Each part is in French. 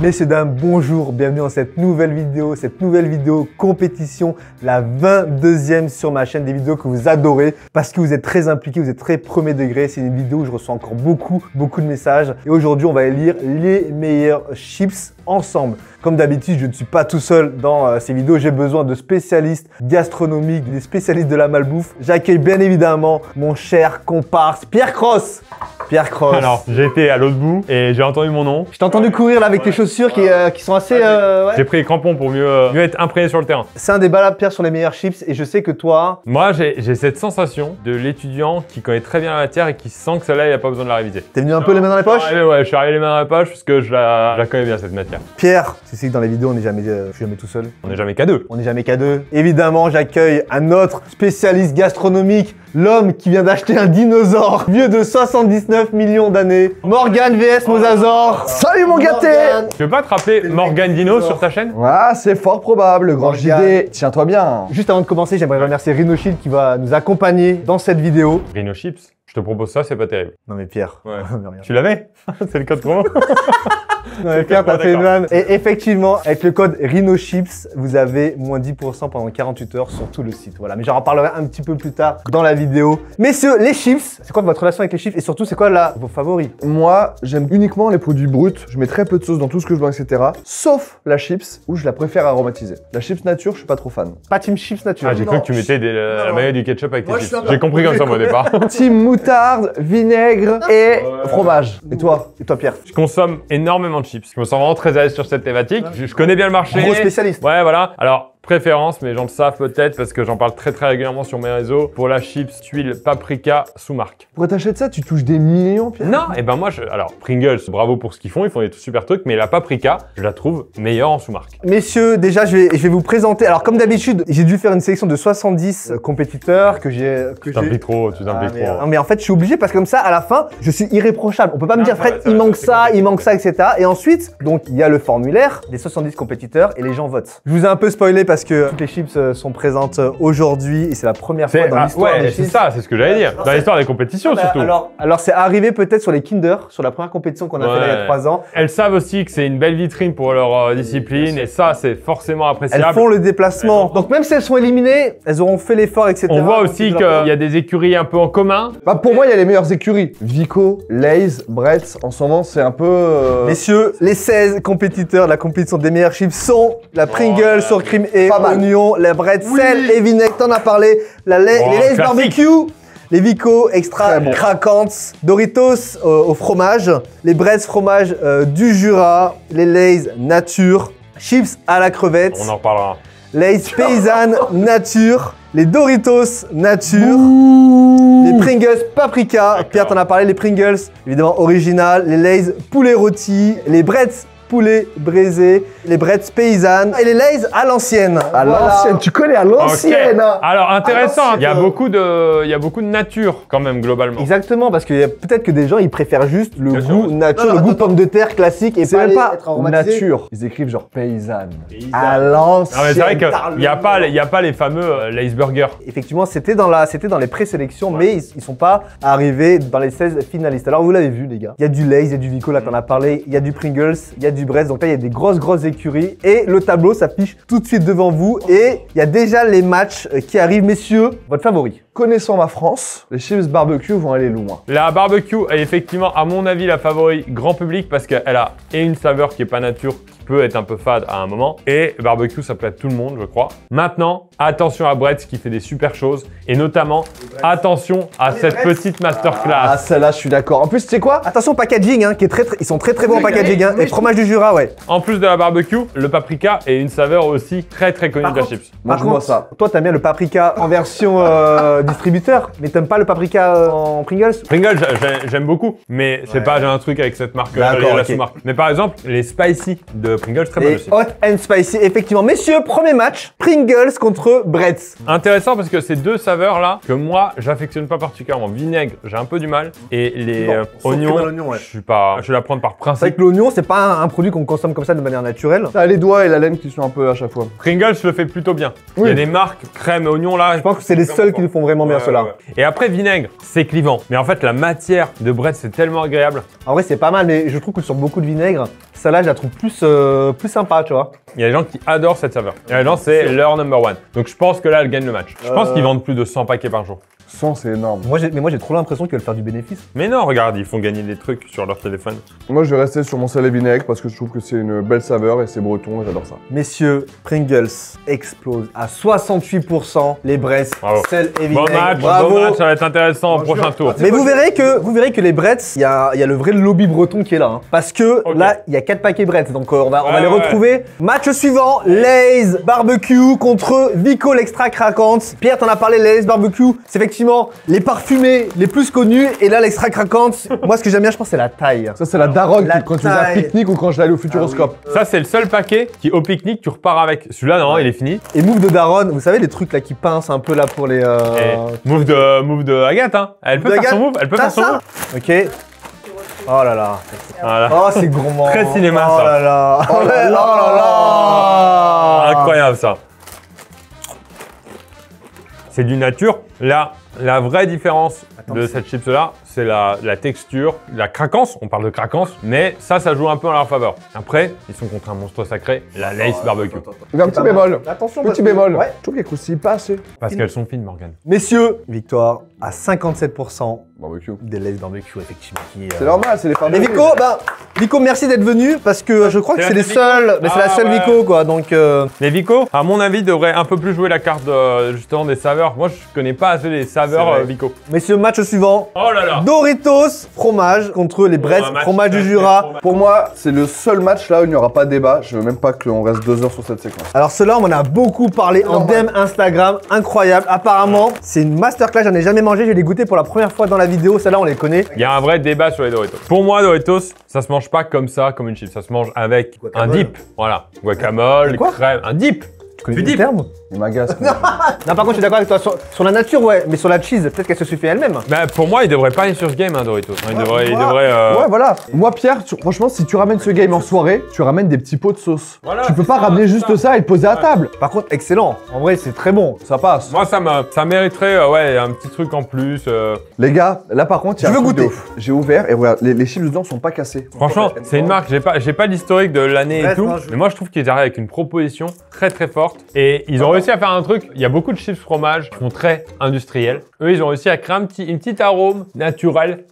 Messieurs, dames, bonjour, bienvenue dans cette nouvelle vidéo compétition, la 22e sur ma chaîne, des vidéos que vous adorez parce que vous êtes très impliqués, vous êtes très premier degré. C'est une vidéo où je reçois encore beaucoup de messages et aujourd'hui on va lire les meilleurs chips ensemble. Comme d'habitude, je ne suis pas tout seul dans ces vidéos, j'ai besoin de spécialistes gastronomiques, des spécialistes de la malbouffe. J'accueille bien évidemment mon cher comparse Pierre Cross. Pierre Cross. Alors, j'étais à l'autre bout et j'ai entendu mon nom. Je t'ai entendu courir là avec tes chaussures qui sont assez... ouais. J'ai pris les crampons pour mieux être imprégné sur le terrain. C'est un débat là, Pierre, sur les meilleurs chips et je sais que toi... Moi, j'ai cette sensation de l'étudiant qui connaît très bien la matière et qui sent que celle-là, il n'a pas besoin de la réviser. T'es venu un peu les mains dans les poches? Ouais, je suis arrivé les mains dans les poches parce que je la connais bien cette matière. Pierre, tu sais que dans les vidéos, on n'est jamais, je suis jamais tout seul. On n'est jamais qu'à deux. On n'est jamais qu'à deux. Évidemment, j'accueille un autre spécialiste gastronomique, l'homme qui vient d'acheter un dinosaure vieux de 79 millions d'années. Morgan vs Mosasaur. Salut mon gâté. Tu veux pas te rappeler Morgan Dino sur ta chaîne? Ouais, c'est fort probable, le grand JD. Tiens-toi bien. Juste avant de commencer, j'aimerais remercier Rhino Shield qui va nous accompagner dans cette vidéo. Rhino Chips, je te propose ça, c'est pas terrible. Non mais Pierre. Ouais. Mais regarde. Tu l'avais? C'est le code promo. Non mais Pierre, t'as fait une vanne. Et effectivement, avec le code RhinoChips, vous avez moins 10% pendant 48 heures sur tout le site. Voilà, mais j'en reparlerai un petit peu plus tard dans la vidéo. Messieurs, les chips, c'est quoi votre relation avec les chips et surtout, c'est quoi vos favoris? Moi, j'aime uniquement les produits bruts. Je mets très peu de sauce dans tout ce que je bois, etc. Sauf la chips, où je la préfère aromatisée. La chips nature, je suis pas trop fan. Pas team chips nature. Ah, j'ai cru que tu mettais la maillot du ketchup avec tes Moi, je chips. suis un J'ai compris comme ça moi, au départ. Team moutarde, vinaigre et fromage. Et toi? Et toi Pierre? Je consomme énormément de chips. Je me sens vraiment très à l'aise sur cette thématique. Je connais bien le marché. Gros spécialiste. Ouais, voilà. Alors, préférence, mais j'en le savent peut-être parce que j'en parle très régulièrement sur mes réseaux. Pour la chips, tuile, paprika, sous-marque. Pourquoi t'achètes ça? Tu touches des millions, Pierre? Non, et ben moi, alors Pringles, bravo pour ce qu'ils font des super trucs, mais la paprika, je la trouve meilleure en sous-marque. Messieurs, déjà, je vais vous présenter. Alors, comme d'habitude, j'ai dû faire une sélection de 70 compétiteurs que j'ai... Tu t'impliques trop, tu t'impliques trop. Non, mais en fait, je suis obligé parce que comme ça, à la fin, je suis irréprochable. On peut pas me dire, Fred, ça il va, manque c'est ça, il manque ça, etc. Et ensuite, donc, il y a le formulaire des 70 compétiteurs et les gens votent. Je vous ai un peu spoilé parce que toutes les chips sont présentes aujourd'hui et c'est la première fois dans l'histoire des Ouais, c'est chips. ça, c'est ce que j'allais dire. Dans l'histoire des compétitions, surtout. Alors c'est arrivé peut-être sur les Kinder, sur la première compétition qu'on a fait là, il y a 3 ans. Elles savent aussi que c'est une belle vitrine pour leur discipline et ça, c'est forcément appréciable. Elles font le déplacement. Donc même si elles sont éliminées, elles auront fait l'effort, etc. On voit aussi qu'il y a des écuries un peu en commun. Bah pour moi, il y a les meilleures écuries. Vico, Lay's, Bretz. En ce moment, c'est un peu... Messieurs, les 16 compétiteurs de la compétition des meilleurs chips sont la Pringles sur crème et oignon, la Bretz sel et vinaigre, t'en as parlé, les Lay's barbecue, les Vico extra craquantes, Doritos au fromage, les Bretz fromage du Jura, les Lay's nature, chips à la crevette, On en reparlera. Lay's paysanne nature, les Doritos nature, les Pringles paprika, Pierre t'en as parlé, les Pringles évidemment original, les Lay's poulet rôti, les Bretz poulet braisé, les Bretz paysannes et les Lay's à l'ancienne. À l'ancienne, tu connais à l'ancienne. Ok. Alors intéressant, il y a beaucoup de nature quand même globalement. Exactement, parce que peut-être que des gens ils préfèrent juste le Bien goût sûr. nature, le goût pomme de terre classique et C'est pas même pas être aromatisé. nature. Ils écrivent genre paysanne. À l'ancienne. Non mais c'est vrai qu'il n'y a pas les fameux Lay's Burger. Effectivement, c'était dans les présélections, mais ils sont pas arrivés dans les 16 finalistes. Alors vous l'avez vu les gars, il y a du Lay's, il y a du Vico, là t'en as parlé, il y a du Pringles, il y a du Bretz, donc là il y a des grosses écuries et le tableau s'affiche tout de suite devant vous et il y a déjà les matchs qui arrivent. Messieurs, votre favori? Connaissant ma France, les chips barbecue vont aller loin. La barbecue est effectivement à mon avis la favori grand public parce qu'elle a une saveur qui est pas nature, qui peut être un peu fade à un moment et barbecue ça plaît à tout le monde je crois. Maintenant, attention à Bretz qui fait des super choses et notamment attention à cette petite masterclass. Ah, celle-là, je suis d'accord. En plus, tu sais quoi? Attention au packaging, hein, qui est ils sont très bons en packaging. Hein, et fromage du Jura, ouais. En plus de la barbecue, le paprika est une saveur aussi très connue de la chips. Moi, je vois ça. Toi, t'aimes bien le paprika en version distributeur, mais t'aimes pas le paprika en Pringles? Pringles, j'aime beaucoup, mais c'est pas, j'ai un truc avec cette marque, D'accord, la ok. sous-marque. Mais par exemple, les spicy de de Pringles, très bonne Et aussi. hot and spicy, effectivement. Messieurs, premier match, Pringles contre Bretz. Intéressant parce que ces deux saveurs là, que moi j'affectionne pas particulièrement. Vinaigre, j'ai un peu du mal. Et les Bon, sauf que oignons, l'oignon, ouais. je vais la prendre par C'est vrai principe. que l'oignon, c'est pas un produit qu'on consomme comme ça de manière naturelle. T'as les doigts et la laine qui sont un peu à chaque fois. Pringles le fait plutôt bien. Oui. Il y a des marques crème, oignon là. Je pense que c'est les seuls qui le font vraiment bien, ceux-là. Et après vinaigre, c'est clivant. Mais en fait la matière de Bretz c'est tellement agréable. En vrai, c'est pas mal, mais je trouve que sur beaucoup de vinaigre, celle-là, je la trouve plus sympa, tu vois. Il y a des gens qui adorent cette saveur. Il y a des gens c'est leur number one. Donc je pense que là elle gagne le match. Je pense qu'ils vendent plus de 100 paquets par jour. 100, c'est énorme. Moi, j'ai trop l'impression qu'ils veulent faire du bénéfice. Mais non, regarde, ils font gagner des trucs sur leur téléphone. Moi, je vais rester sur mon sel et vinaigre parce que je trouve que c'est une belle saveur et c'est breton et j'adore ça. Messieurs, Pringles explose à 68%. Les Bretz, Bravo. sel et Bon vinaigre. match, Bravo. bon match, ça va être intéressant au prochain tour. Mais vous verrez que les Bretz, il y a le vrai lobby breton qui est là. Hein. Parce que Ok. là, il y a 4 paquets Bretz. Donc on va les ouais. retrouver. Match suivant, Lay's Barbecue contre Vico l'extra craquante. Pierre, t'en as parlé, Lay's Barbecue. C'est effectivement les parfumés les plus connus. Et là, l'extra craquante, moi ce que j'aime bien, je pense, c'est la taille. Ça, c'est la daronne La quand tu faisais un taille. pique-nique ou quand je l'allais au Futuroscope. Ça, c'est le seul paquet qui, au pique-nique, tu repars avec. Celui-là, non, il est fini. Et move de Daron, vous savez les trucs là qui pincent un peu là pour les... Et move de Agathe, hein. Elle peut faire son move, elle peut T'as faire son ça move. Ok. Oh là là. Voilà. Oh, c'est gourmand. Très cinéma, oh ça. Là là. Oh là là. Incroyable, ça. C'est du nature. Là, la vraie différence de cette chips-là, c'est la texture, la craquance. On parle de craquance, mais ça joue un peu en leur faveur. Après, ils sont contre un monstre sacré, la Lay's Barbecue. Il y a un petit bémol. Attention, parce Petit que- bémol. Ouais. Je trouve qu'elle croustille pas assez. Parce qu'elles sont fines, Morgane. Messieurs, victoire à 57% Barbecue. des Lay's Barbecue, effectivement. C'est normal, c'est les Mais favoris. Vico, merci d'être venu parce que je crois que C'est c'est la les Vico. seuls, mais c'est la Ah, seule ouais. Vico quoi. Donc Mais Vico, à mon avis, devrait un peu plus jouer la carte justement des saveurs. Moi, je connais pas assez les saveurs C'est vrai. Vico. messieurs, match suivant. Oh là là. Doritos fromage contre les Bretz un match fromage du très, Jura. très Pour moi, c'est le seul match là où il n'y aura pas de débat. Je veux même pas qu'on reste 2 heures sur cette séquence. Alors ceux-là, on en a beaucoup parlé en DM Instagram, incroyable. Apparemment, c'est une masterclass, j'en ai jamais mangé, je vais les goûter pour la première fois dans la vidéo. Celle-là, on les connaît. Il y a un vrai débat sur les Doritos. Pour moi, Doritos, ça se mange pas comme ça, comme une chip. Ça se mange avec un Guacamole. dip. Voilà. Guacamole, Quoi crème, un dip. Tu connais Tu le dis- terme Il m'agace. Non, par contre, je suis d'accord avec toi. Sur la nature, ouais, mais sur la cheese, peut-être qu'elle se suffit elle-même. Bah, pour moi, il devrait pas aller sur ce game, hein, Doritos. Il devrait. Ouais, voilà. Moi, Pierre, franchement, si tu ramènes ce game en soirée, tu ramènes des petits pots de sauce. Voilà, Tu peux c'est pas ça, ramener c'est juste ça. ça et le poser à table. Par contre, excellent. En vrai, c'est très bon. Ça passe. Moi, ça mériterait ouais, un petit truc en plus. Les gars, là par contre, il y a Je un veux truc de goûter. ouf. J'ai ouvert et regarde, les chips dedans sont pas cassés. Franchement, c'est une marque, j'ai pas l'historique de l'année et Bref, tout, moi, je- mais moi je trouve qu'ils arrivent avec une proposition très très forte et ils ont réussi à faire un truc, il y a beaucoup de chips fromage qui sont très industriels. Eux, ils ont réussi à créer une petite arôme naturelle.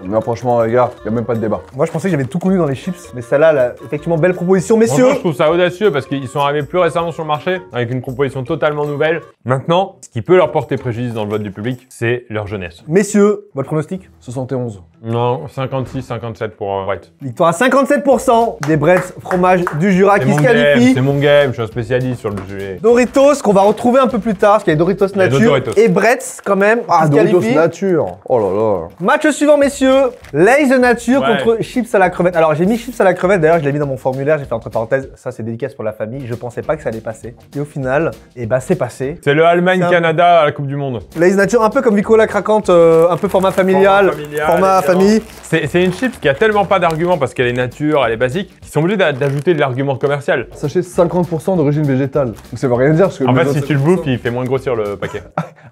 Non, franchement, les gars, il y a même pas de débat. Moi, je pensais que j'avais tout connu dans les chips, mais celle-là, là, effectivement, belle proposition, messieurs. Franchement, je trouve ça audacieux parce qu'ils sont arrivés plus récemment sur le marché avec une proposition totalement nouvelle. Maintenant, ce qui peut leur porter préjudice dans le vote du public, c'est leur jeunesse. Messieurs, votre pronostic 71. Non, 56-57 pour Brett. Victoire à 57% des Bretz fromage du Jura qui se qualifient. C'est mon game, je suis un spécialiste sur le sujet. Doritos, qu'on va retrouver un peu plus tard, parce qu'il y a Doritos Il y a d'autres nature Doritos. et Bretz quand même. Ah, qui se Doritos qualifient. nature. Oh là là. Match suivant, messieurs. Lay's nature Ouais. contre chips à la crevette. Alors, j'ai mis chips à la crevette. D'ailleurs, je l'ai mis dans mon formulaire. J'ai fait entre parenthèses. Ça, c'est dédicace pour la famille. Je pensais pas que ça allait passer. Et au final, eh ben, c'est passé. C'est le Allemagne-Canada à la Coupe du Monde. Lay's nature, un peu comme Vico la craquante, un peu format familial, format évidemment. famille. C'est une chips qui a tellement pas d'arguments parce qu'elle est nature, elle est basique, qu'ils sont obligés d'ajouter de l'argument commercial. Sachez 50% d'origine végétale. Donc ça veut rien dire parce que. En les fait, si autres- tu le bouffes, il fait moins grossir le paquet.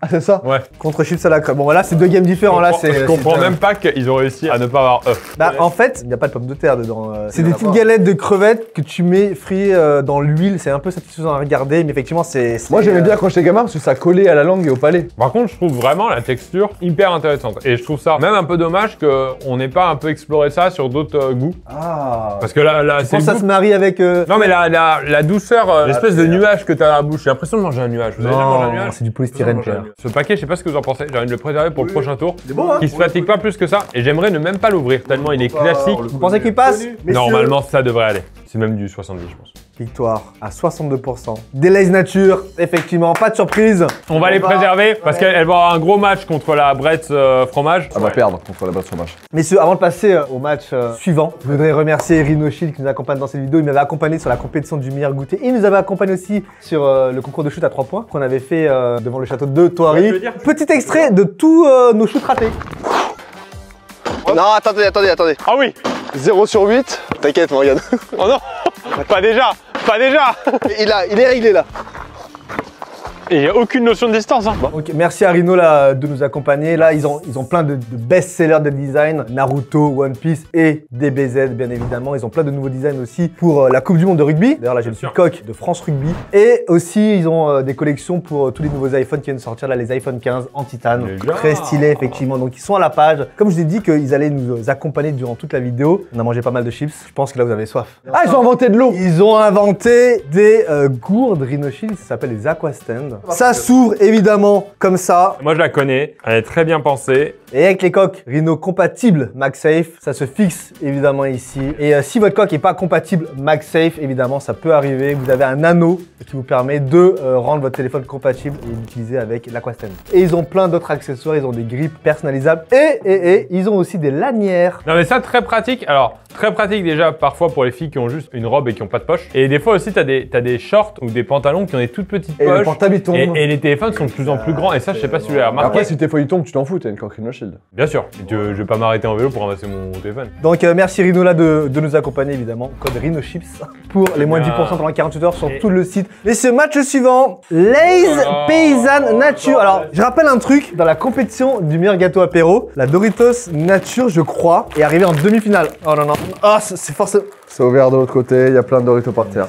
Ah, c'est ça. Ouais. Contre chips à la crevette. Bon, là, c'est deux games différents. Là, c'est. Je comprends c'est- même pas qu'ils ont réussi à ne pas avoir œuf. Bah, en fait, il n'y a pas de pommes de terre dedans. C'est Il y des en a petites pas. galettes de crevettes que tu mets frites dans l'huile. C'est un peu satisfaisant à regarder, mais effectivement, c'est. Moi, j'aimais bien quand j'étais gamin parce que ça collait à la langue et au palais. Par contre, je trouve vraiment la texture hyper intéressante. Et je trouve ça même un peu dommage qu'on n'ait pas un peu exploré ça sur d'autres goûts. Ah. Parce que là, Je c'est pense que le ça goût- se marie avec. Non mais la douceur, l'espèce de nuage que t'as dans la bouche, j'ai l'impression de manger un nuage. Vous avez déjà mangé un Non, nuage? c'est du polystyrène, Pierre. Ce paquet, je sais pas ce que vous en pensez, j'ai envie de le préserver pour le prochain tour. C'est bon, hein. Qui se fatigue pas plus que ça, et j'aimerais ne même pas l'ouvrir, tellement il est classique. Vous pensez qu'il passe? Normalement, ça devrait aller. C'est même du 70, je pense. Victoire à 62%. Des Lay's nature, effectivement, pas de surprise. On va les préserver parce qu'elle va avoir un gros match contre la Bretz fromage. Elle va perdre contre la Bretz fromage. Messieurs, avant de passer au match suivant, je voudrais remercier Rhino Shield qui nous accompagne dans cette vidéo. Il m'avait accompagné sur la compétition du meilleur goûter. Il nous avait accompagné aussi sur le concours de shoot à 3 points qu'on avait fait devant le château de Thoiry. Petit extrait de tous nos shoots ratés. Non, attendez. Ah oui. 0 sur 8. T'inquiète, Morgane. Oh non. Pas déjà. Il est réglé là. Et il n'y a aucune notion de distance. Hein. Donc, merci à Rhino là, de nous accompagner. Là, ils ont plein de best-sellers de design. Naruto, One Piece et DBZ, bien évidemment. Ils ont plein de nouveaux designs aussi pour la Coupe du Monde de rugby. D'ailleurs, là, j'ai le petit coq de France Rugby. Et aussi, ils ont des collections pour tous les nouveaux iPhones qui viennent de sortir. Là, les iPhone 15 en titane. Très stylés, effectivement. Donc, ils sont à la page. Comme je vous ai dit qu'ils allaient nous accompagner durant toute la vidéo. On a mangé pas mal de chips. Je pense que là, vous avez soif. Ah, ils ont inventé de l'eau. Ils ont inventé des gourdes Rhino Shield. Ça s'appelle les Aquastand. Ça s'ouvre évidemment comme ça. Moi, je la connais. Elle est très bien pensée. Et avec les coques Rhino compatibles MagSafe, ça se fixe évidemment ici. Et si votre coque n'est pas compatible MagSafe, évidemment, ça peut arriver. Vous avez un anneau qui vous permet de rendre votre téléphone compatible et l'utiliser avec l'Aquastand. Et ils ont plein d'autres accessoires. Ils ont des grippes personnalisables et ils ont aussi des lanières. Non, mais ça, très pratique. Alors, très pratique déjà parfois pour les filles qui ont juste une robe et qui n'ont pas de poche. Et des fois aussi, t'as des shorts ou des pantalons qui ont des toutes petites Et poches. le portable il tombe. Et les téléphones sont de plus en plus grands. Et ça, je sais pas si tu l'as remarqué. Après, si tes feuilles tombent, tu t'en fous, t'as une coque Rhino Shield. Bien sûr. Je vais pas m'arrêter en vélo pour ramasser mon téléphone. Donc merci Rhino là de nous accompagner évidemment. Code Rhino Chips pour les moins de 10% pendant 48 heures sur tout le site. Et ce match suivant, Lay's Paysanne Nature. Alors je rappelle un truc, dans la compétition du meilleur gâteau apéro, la Doritos Nature je crois est arrivée en demi-finale. Oh non non, ah c'est forcément... C'est ouvert de l'autre côté, il y a plein de Doritos par terre.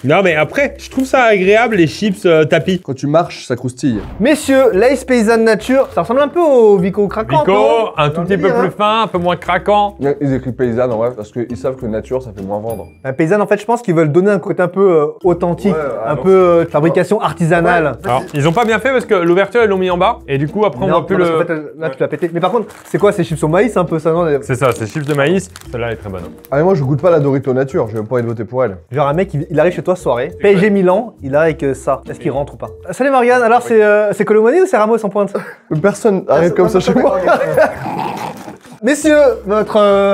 Non, mais après, je trouve ça agréable, les chips tapis. Quand tu marches, ça croustille. Messieurs, Lay's Paysanne Nature, ça ressemble un peu au Vico craquant. Vico, non un tout petit peu plus fin, un peu moins craquant. Ils écrivent paysanne en vrai, parce qu'ils savent que nature, ça fait moins vendre. Un paysanne en fait je pense qu'ils veulent donner un côté un peu authentique, Ouais, un peu fabrication artisanale. Alors, ils ont pas bien fait parce que l'ouverture, ils l'ont mis en bas. Et du coup, après, on Non, voit plus parce le... qu'en fait, là tu l'as pété. Mais par contre, c'est quoi ces chips au maïs un peu ça non? C'est ça, c'est chips de maïs. Celle-là, elle est très bonne. Ah mais moi je goûte pas la Dorito nature, j'ai même pas envie de voter pour elle. Genre un mec, il arrive chez toi soirée, PSG Milan, il arrive avec ça. Est-ce qu'il rentre ou pas? Salut Morgane, alors c'est Colomani ou c'est Ramos en pointe? Personne arrive comme ça chez moi. Messieurs, votre...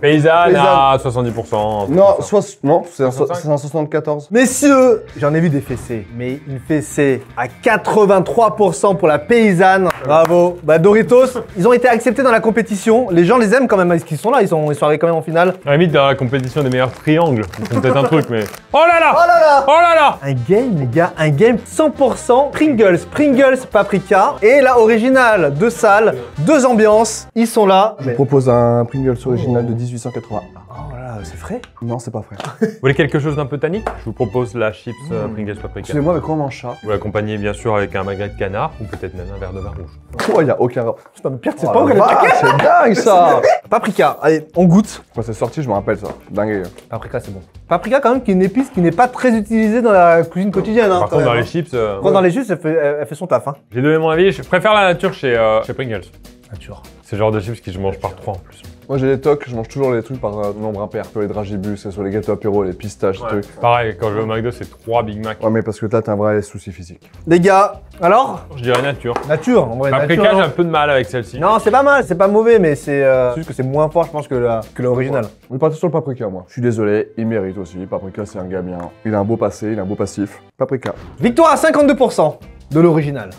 Paysanne à 70%. Non, non, c'est un 65. 74. Messieurs, j'en ai vu des fessées, mais une fessée à 83% pour la paysanne. Bravo. Bah Doritos, ils ont été acceptés dans la compétition. Les gens les aiment quand même, parce qu'ils sont là, ils sont arrivés quand même en finale. À la limite, dans la compétition des meilleurs triangles. Ils font peut-être un truc, mais... Oh là là! Oh là là! Oh là là! Un game, les gars, un game 100% Pringles paprika. Et la originale, 2 salles, 2 ambiances, ils sont là. Je propose un Pringles original de 1880. Oh là là, c'est frais. Non, c'est pas frais. Vous voulez quelque chose d'un peu tannique? Je vous propose la chips Pringles paprika. Excusez-moi, mais comment on mange ça? Vous l'accompagnez bien sûr avec un magret de canard ou peut-être même un verre de vin rouge. Oh, y a aucun rapport. Putain, mais pire, c'est Oh pas la vrai. vache, c'est dingue ça! Paprika, allez, on goûte. Quand c'est sorti, je me rappelle ça. Dingue. Paprika, c'est bon. Paprika, quand même, qui est une épice qui n'est pas très utilisée dans la cuisine quotidienne. Hein, Par quand contre, dans même, les chips, Quand dans les jus, elle fait son taf. Hein. j'ai donné mon avis. Je préfère la nature chez Pringles. Nature. C'est le genre de chips que je mange par 3 en plus. Moi j'ai des tocs, je mange toujours les trucs par nombre impair. Les dragibus, que ce soit les gâteaux apéro, les pistaches, les trucs. Pareil, quand je vais au McDo, c'est 3 Big Mac. Ouais, mais parce que là t'as un vrai souci physique. Les gars, alors Je dirais nature. Nature, en vrai. Paprika, nature, j'ai non. un peu de mal avec celle-ci. Non, c'est pas mal, c'est pas mauvais, mais c'est juste que c'est moins fort, je pense, que l'original. On est parti sur le paprika, moi. Je suis désolé, il mérite aussi. Paprika, c'est un gars bien. Il a un beau passé, il a un beau passif. Paprika. Victoire à 52% de l'original.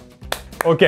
Ok,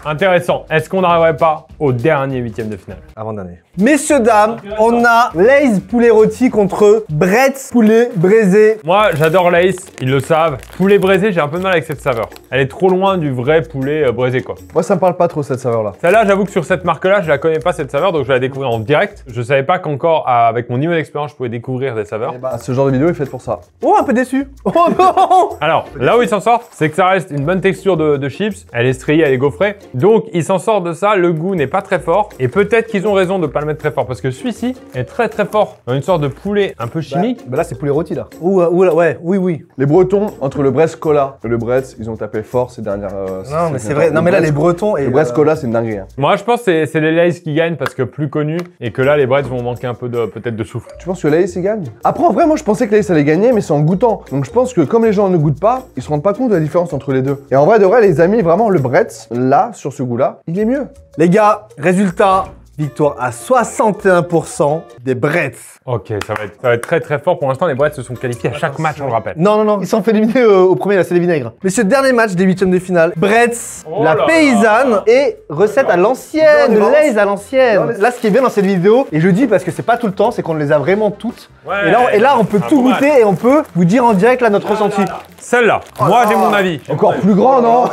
intéressant. Est-ce qu'on n'arriverait pas au dernier 8ème de finale? Avant d'année. Messieurs, dames, on a Lay's poulet rôti contre Bretz poulet braisé. Moi, j'adore Lay's, ils le savent. Poulet braisé, j'ai un peu de mal avec cette saveur. Elle est trop loin du vrai poulet braisé, quoi. Moi, ça me parle pas trop cette saveur-là. Celle-là, j'avoue que sur cette marque-là, je la connais pas cette saveur, donc je vais la découvrir en direct. Je savais pas qu'encore, avec mon niveau d'expérience, je pouvais découvrir des saveurs. Bah, ce genre de vidéo est faite pour ça. Oh, un peu déçu. Oh non. Alors, là où ils s'en sortent, c'est que ça reste une bonne texture de chips. Elle est striée, elle est gaufrée. Donc, ils s'en sortent de ça. Le goût n'est pas très fort. Et peut-être qu'ils ont raison de ne pas le mettre très fort parce que celui-ci est très très fort. Dans une sorte de poulet un peu chimique. Bah là, c'est poulet rôti, là. Ouais, oui. Les Bretons, entre le Brest Cola et le Bretz, ils ont tapé fort ces dernières. Non, mais c'est vrai. Non, mais là, les Bretons et. Le Brest Cola, c'est une dinguerie. Hein. Moi, je pense que c'est les Lay's qui gagnent parce que plus connus et que là, les Bretts vont manquer un peu de peut-être de souffle. Tu penses que Lay's il gagne? Après, en vrai, moi je pensais que Lay's allait gagner, mais c'est en goûtant. Donc je pense que comme les gens ne goûtent pas, ils se rendent pas compte de la différence entre les deux. Et en vrai, de vrai, les amis, vraiment, le Bretz, là, sur ce goût-là, il est mieux. Les gars, résultat, victoire à 61% des Bretts. Ok, ça va être très très fort. Pour l'instant, les Bretts se sont qualifiés à chaque match, on le rappelle. Non, ils s'en fait éliminer au premier, là, c'est les vinaigres. Messieurs, dernier match des huitièmes de finale. Bretts, Oh la là paysanne et recette à l'ancienne, Non, Lay's à l'ancienne. Non, Là, ce qui est bien dans cette vidéo, et je dis parce que c'est pas tout le temps, c'est qu'on les a vraiment toutes. Ouais, et là, on peut un tout bon match. goûter et on peut vous dire en direct là notre ressenti. Celle-là, moi j'ai mon avis. Encore plus grand, non?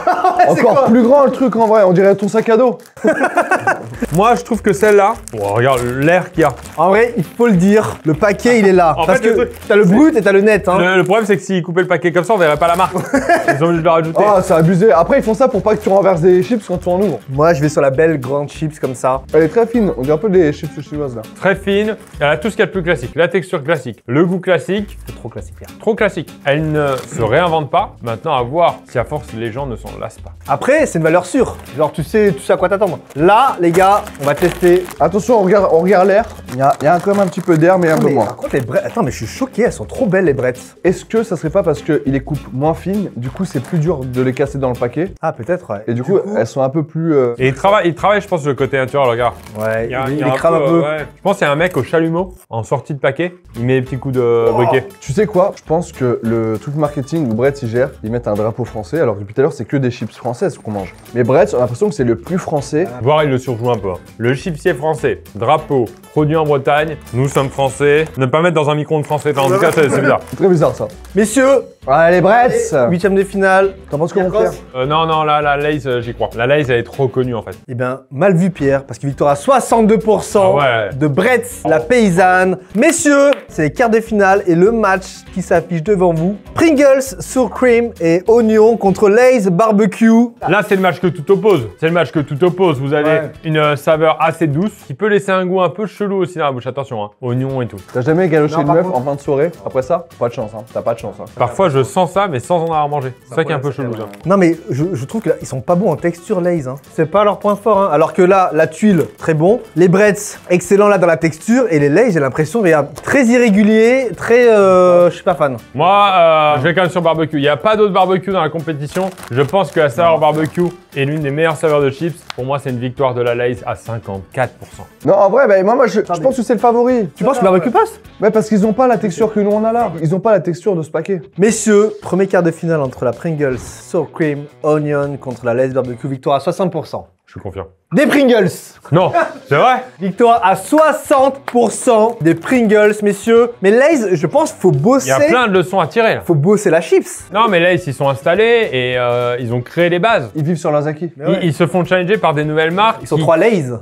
Encore plus grand le truc en vrai, on dirait ton sac à dos. Moi, je trouve que celle-là, oh, regarde l'air qu'il y a. En vrai, il faut le dire, le paquet il est là. En parce fait, le que truc, t'as le brut et t'as le net. Hein. Le problème, c'est que s'ils coupaient le paquet comme ça, on verrait pas la marque. Ils ont obligé de le rajouter. Ah, c'est abusé. Après, ils font ça pour pas que tu renverses des chips quand tu en ouvres. Moi, je vais sur la belle grande chips comme ça. Elle est très fine, on dirait un peu des chips chinoises là. Très fine, elle a tout ce qu'il y a de plus classique. La texture classique, le goût classique, C'est trop classique. Pierre. trop classique. Elle ne se réinvente pas. Maintenant, à voir si à force les gens ne s'en lassent pas. Après, c'est une valeur sûre. Genre, tu sais à quoi t'attendre. Là, les gars, on va tester. Attention, on regarde l'air. Il y a quand même un petit peu d'air, mais un peu moins. Par contre, les Bretts. Attends, mais je suis choqué, elles sont trop belles les Bretts. Est-ce que ça serait pas parce qu'il les coupe moins fines, du coup c'est plus dur de les casser dans le paquet, Ah, peut-être, ouais. et du coup elles sont un peu plus. Et il travaille, je pense, le côté naturel, regarde. Ouais, il y a crame un peu. ouais. Je pense qu'il y a un mec au chalumeau, en sortie de paquet, il met des petits coups de briquet. Tu sais quoi? Je pense que le truc marketing où Bretz y gère, ils mettent un drapeau français, alors que depuis tout à l'heure c'est que des chips françaises qu'on mange. Mais Bretz, on a l'impression que c'est le plus français. Voire il le surjoue un peu. Hein. Le chipsier français, drapeau, produit en Bretagne, nous sommes français. Ne pas mettre dans un micro-ondes français, enfin, en tout cas c'est bizarre. C'est très bizarre ça. Messieurs, Allez Bretz! huitième de finale. T'en penses comment Pierre faire? Non, là, la Lay's, j'y crois. La Lay's, elle est trop connue en fait. Eh bien, mal vu Pierre, parce que victoire à 62% Ah ouais. de Bretts, la paysanne. Messieurs, c'est les quarts de finale et le match qui s'affiche devant vous. Pringles, sour cream et oignon contre Lay's barbecue. Là, c'est le match que tout oppose. C'est le match que tout oppose. Vous avez une saveur assez douce qui peut laisser un goût un peu chelou aussi dans la bouche. Attention, hein. Oignon et tout. T'as jamais galoché Non, une par meuf contre- en fin de soirée? Après ça? Pas de chance, hein. T'as pas de chance, hein. Parfois, je sens ça, mais sans en avoir mangé. C'est ça qui est un peu chelou. Ça. Non mais je trouve que là, ils sont pas bons en texture Lay's. Hein. C'est pas leur point fort. Hein. Alors que là, la tuile, très bon. Les Bretts, excellent là dans la texture. Et les Lay's, j'ai l'impression, regarde, très irrégulier, très... je suis pas fan. Moi, je vais quand même sur barbecue. Il n'y a pas d'autre barbecue dans la compétition. Je pense que la saveur barbecue est l'une des meilleures saveurs de chips. Pour moi, c'est une victoire de la Lay's à 54%. Non, en vrai, bah, moi je pense que c'est le favori. Tu penses que le barbecue passe? Ouais, parce qu'ils ont pas la texture que nous on a là. Ils ont pas la texture de ce paquet. Messieurs, premier quart de finale entre la Pringles Sour Cream Onion contre la Lay's Barbecue, victoire à 60%. Je suis confiant. Des Pringles! Non, c'est vrai? Victoire à 60% des Pringles, messieurs. Mais Lay's, je pense, faut Il bosser. y a plein de leçons à tirer là. Faut bosser la chips. Non, mais Lay's, ils sont installés et ils ont créé les bases. Ils vivent sur leurs acquis. Ils se font challenger par des nouvelles marques. Ils sont qui- 3 Lay's.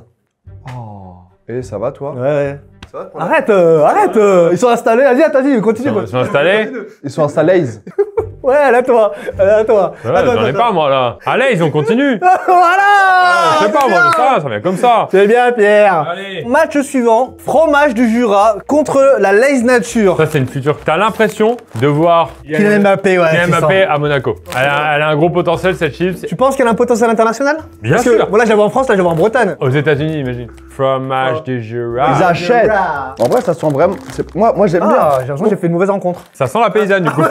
Et ça va toi? Ouais. Ça va, Arrête. Ils sont installés. Vas-y, continue. Ils sont installés. Ils sont installés. Ouais, là, toi. Voilà, j'en ai pas moi là. Allez, ils ont continué. Voilà. Je sais pas, moi, ça vient comme ça. C'est bien, Pierre. Allez. Match suivant, fromage du Jura contre la Lay's Nature. Ça, c'est une future. T'as l'impression de voir Kylian Mbappé, ouais. Kylian c'est ça. Mbappé à Monaco. Elle a un gros potentiel, cette chips. Tu penses qu'elle a un potentiel international? Bien Parce sûr. que, bon, là, j'avais en France, là, j'avais en Bretagne. Aux États-Unis, imagine. Fromage du Jura. Ils achètent. Jura. En vrai, ça sent vraiment. Moi j'aime bien. Ah, j'ai l'impression que j'ai fait une mauvaise rencontre. Ça sent la paysanne du coup.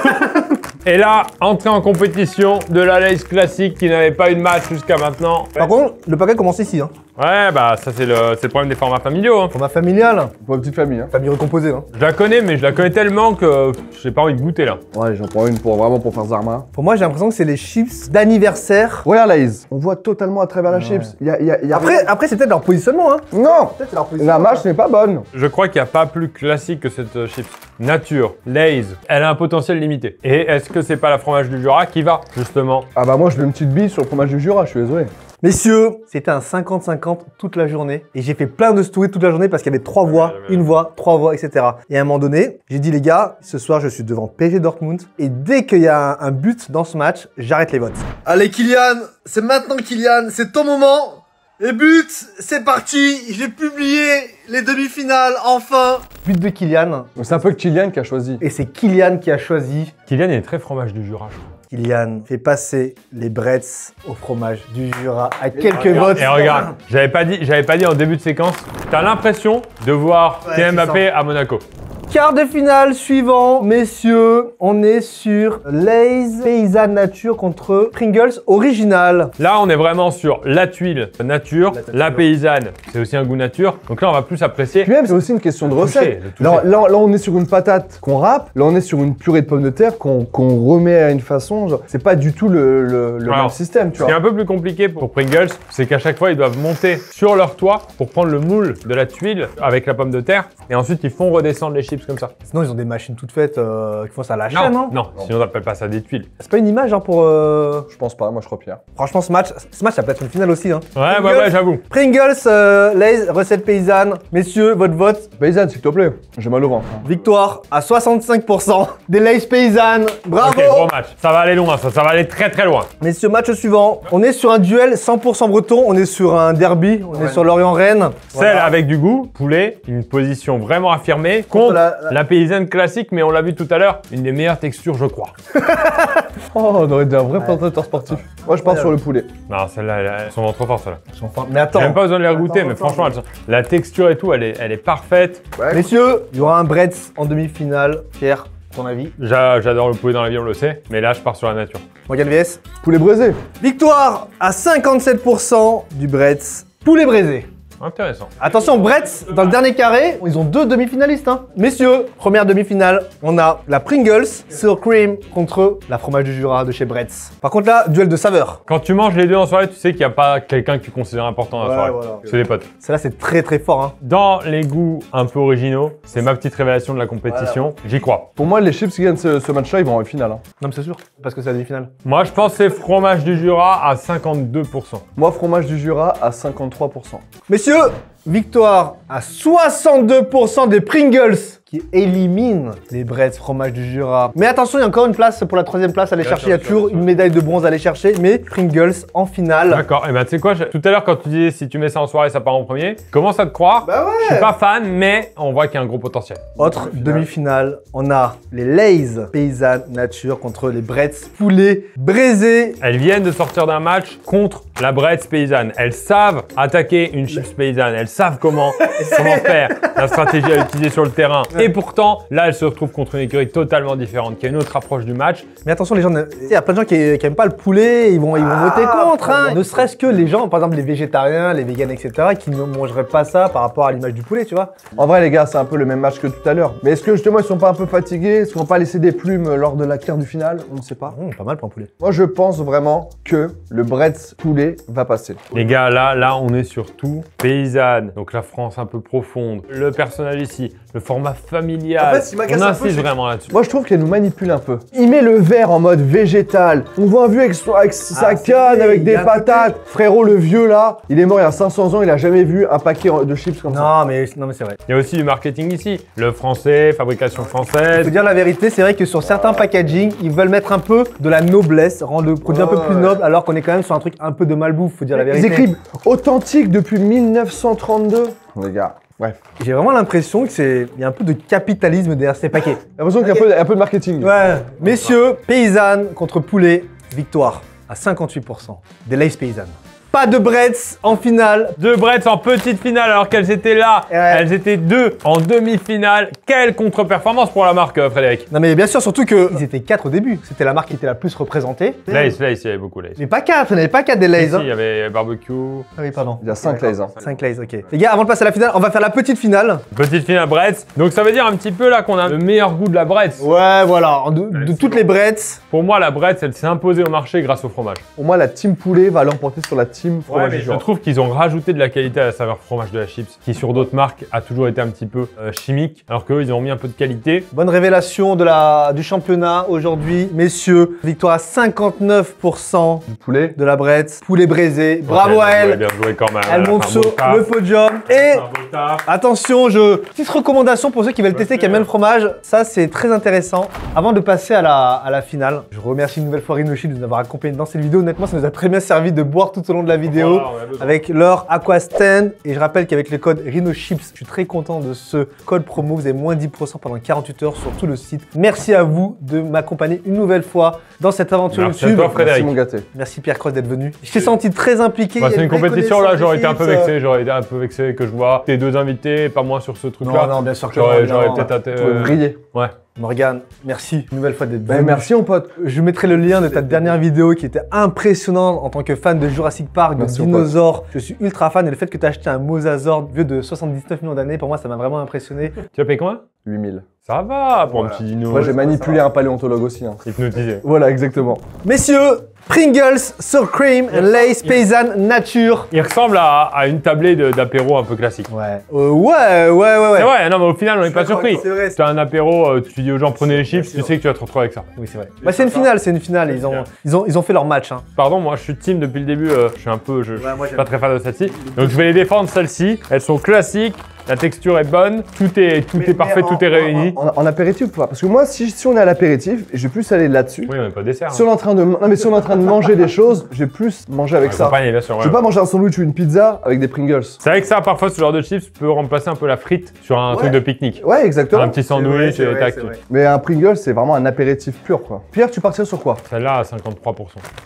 Et là, entrée en compétition de la Lay's classique qui n'avait pas eu de match jusqu'à maintenant. Par contre, le paquet commence ici, hein. Ouais, bah ça c'est le problème des formats familiaux. Hein. Format familial. Pour une petite famille. Hein. Famille recomposée, hein. Je la connais, mais je la connais tellement que j'ai pas envie de goûter là. Ouais, j'en prends une pour vraiment pour faire Zarma. Pour moi, j'ai l'impression que c'est les chips d'anniversaire. Regarde Lay's. On voit totalement à travers la chips. Y a Après, c'est peut-être leur positionnement, hein. Non. Peut-être c'est leur positionnement. La mâche n'est pas bonne. Je crois qu'il n'y a pas plus classique que cette chips. Nature, Lay's, elle a un potentiel limité. Et est-ce que c'est pas la fromage du Jura qui va, justement? Ah bah moi je mets une petite bille sur le fromage du Jura, je suis désolé. Messieurs, c'était un 50-50 toute la journée. Et j'ai fait plein de stories toute la journée parce qu'il y avait 3 voix, une voix, 3 voix, etc. Et à un moment donné, j'ai dit les gars, ce soir je suis devant PSG Dortmund. Et dès qu'il y a un but dans ce match, j'arrête les votes. Allez Kylian, c'est maintenant Kylian, c'est ton moment. Les buts, c'est parti, j'ai publié les demi-finales, enfin. But de Kylian. Donc c'est un peu Kylian qui a choisi. Et c'est Kylian qui a choisi. Kylian est très fromage du Jura, je crois. Kylian fait passer les Bretz au fromage du Jura à quelques votes. Et regarde, j'avais pas dit en début de séquence, t'as l'impression de voir Kylian Mbappé à Monaco. Quart de finale suivant, messieurs, on est sur Lay's Paysanne Nature contre Pringles Original. Là, on est vraiment sur la tuile nature, la paysanne, c'est aussi un goût nature. Donc là, on va plus apprécier. Puis même, c'est aussi une question de recette. le toucher. Là, on est sur une patate qu'on râpe. Là, on est sur une purée de pommes de terre qu'on remet à une façon. Genre, c'est pas du tout le même système, tu Ce qui est vois. un peu plus compliqué pour Pringles, c'est qu'à chaque fois, ils doivent monter sur leur toit pour prendre le moule de la tuile avec la pomme de terre. Et ensuite, ils font redescendre les chips comme ça. Sinon, ils ont des machines toutes faites qui font ça à la chaîne, hein. Non, sinon on n'appelle pas ça des tuiles. C'est pas une image, hein, pour... Je pense pas, moi je crois Pierre. Franchement, ce match, ça peut être une finale aussi, hein. Ouais, j'avoue. Pringles, Lay's, recette paysanne. Messieurs, votre vote. Paysanne, s'il te plaît. J'ai mal au ventre. Victoire à 65% des Lay's paysannes. Bravo. Ok, gros match. Ça va aller loin, ça va aller très très loin. Messieurs, match suivant. On est sur un duel 100% breton. On est sur un derby. On est sur Lorient-Rennes. Celle avec du goût, poulet, une position vraiment affirmée contre la paysanne classique, mais on l'a vu tout à l'heure, une des meilleures textures, je crois. Oh, on aurait été un vrai présentateur sportif. Moi je pars sur le poulet. Non, celle-là, elles sont vraiment trop fortes, celle-là. Mais attends. J'ai même pas besoin de les regoûter, mais franchement, la texture et tout, elle est parfaite. Messieurs, il y aura un Bretz en demi-finale. Pierre, ton avis? J'adore le poulet dans la vie, on le sait, mais là, je pars sur la nature. Morgan VS. Poulet braisé. Victoire à 57% du Bretz. Poulet braisé. Intéressant. Attention, Bretz, dans le dernier carré, ils ont 2 demi-finalistes, hein. Messieurs, première demi-finale, on a la Pringles Sour Cream contre la fromage du Jura de chez Bretz. Par contre là, duel de saveurs. Quand tu manges les deux en soirée, tu sais qu'il n'y a pas quelqu'un que tu considères important dans la soirée. voilà. C'est des potes. Celle-là, c'est très très fort, hein. Dans les goûts un peu originaux, c'est ma petite révélation de la compétition. J'y crois. Pour moi, les chips qui gagnent ce match-là, ils vont en finale. Hein. Non mais c'est sûr, parce que c'est la demi-finale. Moi, je pense que c'est fromage du Jura à 52%. Moi, fromage du Jura à 53%. Messieurs, victoire à 62% des Pringles qui éliminent les Bretz fromage du Jura. Mais attention, il y a encore une place pour la 3e place à aller chercher. Il y a toujours une médaille de bronze à aller chercher, mais Pringles en finale. D'accord, et ben tu sais quoi, tout à l'heure quand tu disais si tu mets ça en soirée, ça part en premier, commence à te croire. Bah ouais. Je suis pas fan, mais on voit qu'il y a un gros potentiel. Autre demi-finale, on a les Lay's Paysanne Nature contre les Bretz poulet braisé. Elles viennent de sortir d'un match contre la Bretz paysanne. Elles savent attaquer une chips paysanne, elles savent comment faire, la stratégie à utiliser sur le terrain. Et pourtant, là, elles se retrouvent contre une écurie totalement différente, qui a une autre approche du match. Mais attention, les gens, il y a plein de gens qui aiment pas le poulet, ils vont voter contre, hein. Ne serait-ce que les gens, par exemple les végétariens, les véganes, etc., qui ne mangeraient pas ça par rapport à l'image du poulet, tu vois. En vrai, les gars, c'est un peu le même match que tout à l'heure. Mais est-ce que justement, ils sont pas un peu fatigués? Est-ce qu'ils vont pas laisser des plumes lors de la quart du finale? On ne sait pas. Pas mal pour un poulet. Moi, je pense vraiment que le Bretz poulet va passer. Les gars, là, on est sur tout paysanne, donc la France un peu profonde, le personnage ici, le format familial. En fait, ce qui m'agace on un peu, insiste c'est vraiment là-dessus. Moi, je trouve qu'elle nous manipule un peu. Il met le verre en mode végétal. On voit un vieux avec sa c'est canne, vrai, avec il des a un patates. Frérot, le vieux là, il est mort il y a 500 ans, il a jamais vu un paquet de chips comme ça. Non, mais c'est vrai. Il y a aussi du marketing ici. Le français, fabrication française. Faut dire la vérité, c'est vrai que sur certains packaging, ils veulent mettre un peu de la noblesse, rendre le produit un peu plus noble, alors qu'on est quand même sur un truc un peu de malbouffe, faut dire la Ils vérité. écrivent authentique depuis 1932. Les gars, bref. J'ai vraiment l'impression que il y a un peu de capitalisme derrière ces paquets. J'ai l'impression qu'il y a un peu de marketing. Ouais. Messieurs, paysanne contre poulet, victoire à 58% des Lay's paysannes. Pas de Bretz en finale. 2 Bretz en petite finale alors qu'elles étaient là. Ouais. Elles étaient 2 en demi-finale. Quelle contre-performance pour la marque, Frédéric. Non mais bien sûr, surtout qu'ils étaient 4 au début. C'était la marque qui était la plus représentée. Lays, il y avait beaucoup Lays. Mais pas 4, il n'y avait pas 4 des Lay's. Si, Hein. il y avait barbecue. Ah oui, pardon. Il y a 5 Lay's. Hein. 5 Lay's, ok. Les gars, avant de passer à la finale, on va faire la petite finale. Petite finale Bretz. Donc ça veut dire un petit peu là qu'on a le meilleur goût de la Bretz. Ouais, voilà. De toutes les Bretz. Pour moi, la Bretz, elle s'est imposée au marché grâce au fromage. Pour moi, la team poulet va l'emporter sur la team team Ouais, fromage mais du je jour. trouve qu'ils ont rajouté de la qualité à la saveur fromage de la chips, qui sur d'autres marques a toujours été un petit peu chimique, alors qu'eux, ils ont mis un peu de qualité. Bonne révélation du championnat aujourd'hui, messieurs. Victoire à 59% Du poulet. de la Bretz. Poulet braisé. Bravo Ouais, à elle. Bien joué quand même. Elle a monte fait un sur beau taf. le podium. Et Un beau taf. attention, petite recommandation pour ceux qui veulent tester qui aiment bien le fromage. Ça, c'est très intéressant. Avant de passer à la finale, je remercie une nouvelle fois Rhino Chips de nous avoir accompagnés dans cette vidéo. Honnêtement, ça nous a très bien servi de boire tout au long de la vidéo. Voilà, on a besoin. Avec leur Aqua Stand. Et je rappelle qu'avec le code Rhino Chips, je suis très content de ce code promo. Vous avez moins 10% pendant 48 heures sur tout le site. Merci à vous de m'accompagner une nouvelle fois dans cette aventure Merci à YouTube. toi, Frédéric. Merci mon gâté. Merci Pierre Cross d'être venu. Je t'ai senti très impliqué. Bah, Il y a c'est une vraie compétition là, j'aurais été un peu connaissance vexé, j'aurais été un peu vexé que je vois tes deux invités, pas moi sur ce truc-là. Non, bien sûr que J'aurais non. peut-être Briller. Ouais. Morgane, merci une nouvelle fois d'être Ben, venu. merci mon pote. Je mettrai le lien de ta dernière vidéo qui était impressionnante en tant que fan de Jurassic Park, de Merci, mon dinosaures. Je suis ultra fan et le fait que tu as acheté un Mosasaur vieux de 79 millions d'années, pour moi, ça m'a vraiment impressionné. Tu as payé combien? 8000. Ça va pour Voilà. un petit dino. Moi j'ai manipulé un paléontologue aussi. Hein. Hypnotisé. Voilà, exactement. Messieurs, Pringles, Sour Cream, Lay's Paysanne Nature. Il ressemble à une tablée d'apéro un peu classique. Ouais. C'est vrai, non mais au final on n'est pas d'accord surpris. avec toi, c'est vrai. T'as un apéro, tu dis aux gens prenez les chips, tu sais que tu vas te retrouver avec ça. Oui, c'est vrai. Bah, c'est une finale, c'est une finale. Ils ont fait leur match. Hein. Pardon, moi je suis team depuis le début, je suis un peu, je moi, suis pas très fan de celle-ci. Donc je vais les défendre celles-ci, elles sont classiques, la texture est bonne, tout est parfait, tout est réuni. En apéritif ou pas? Parce que moi, si on est à l'apéritif, je vais plus aller là-dessus. Oui, on n'est pas dessert. Si on est en train de, non, mais si on est en train de manger des choses, je vais plus manger avec ça. Accompagné, bien sûr. Je vais pas manger un sandwich ou une pizza avec des Pringles. C'est vrai que ça, parfois, ce genre de chips peut remplacer un peu la frite sur un truc de pique-nique. Ouais, exactement. Un petit sandwich et tac. Mais un Pringles, c'est vraiment un apéritif pur, quoi. Pierre, tu partirais sur quoi? Celle-là à 53%.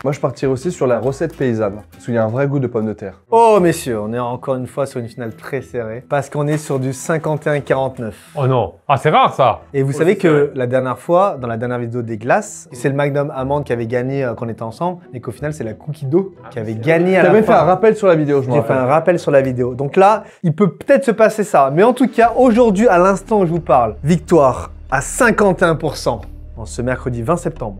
Moi, je partirais aussi sur la recette paysanne. Parce qu'il y a un vrai goût de pommes de terre. Oh, messieurs, on est encore une fois sur une finale très serrée. Parce qu'on est sur du 51-49. Oh non. Ah, c'est rare ça. Et vous savez que la dernière fois, dans la dernière vidéo des glaces, c'est le Magnum Amande qui avait gagné quand on était ensemble, et qu'au final, c'est la Cookie Dough qui avait gagné à T'as la même fait un fin. rappel sur la vidéo, je me J'ai fait un rappelle. rappel sur la vidéo. Donc là, il peut peut-être se passer ça. Mais en tout cas, aujourd'hui, à l'instant où je vous parle, victoire à 51% en ce mercredi 20 septembre.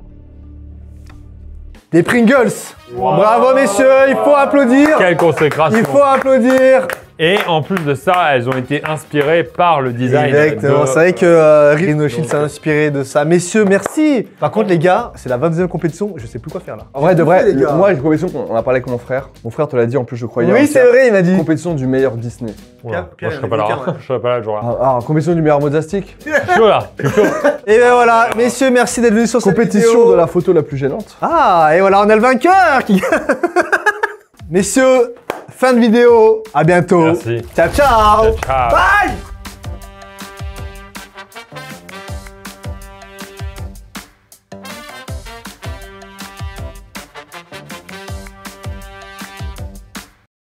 Des Pringles. Bravo messieurs, il faut applaudir. Quelle consécration. Il faut applaudir. Et en plus de ça, elles ont été inspirées par le design. Exactement, de- c'est vrai que Rhino Shield s'est inspiré de ça. Messieurs, merci. Par contre les gars, c'est la 22e compétition, je sais plus quoi faire là. En vrai, de vrai, les gars. moi, une compétition, on a parlé avec mon frère. Mon frère te l'a dit, en plus, je croyais. Oui, c'est vrai, il m'a dit. Compétition du meilleur Disney. Oula, Pierre, moi, je serais il pas y en a là. aucun, ouais. Je serais pas là le jour-là. Ah, compétition du meilleur Mozastic. Je suis chaud là. Je suis chaud. Et ben voilà, messieurs, merci d'être venus sur cette Compétition vidéo. de la photo la plus gênante. Ah, et voilà, on a le vainqueur qui... Messieurs, fin de vidéo. À bientôt. Merci. Ciao, ciao. Ciao. Bye.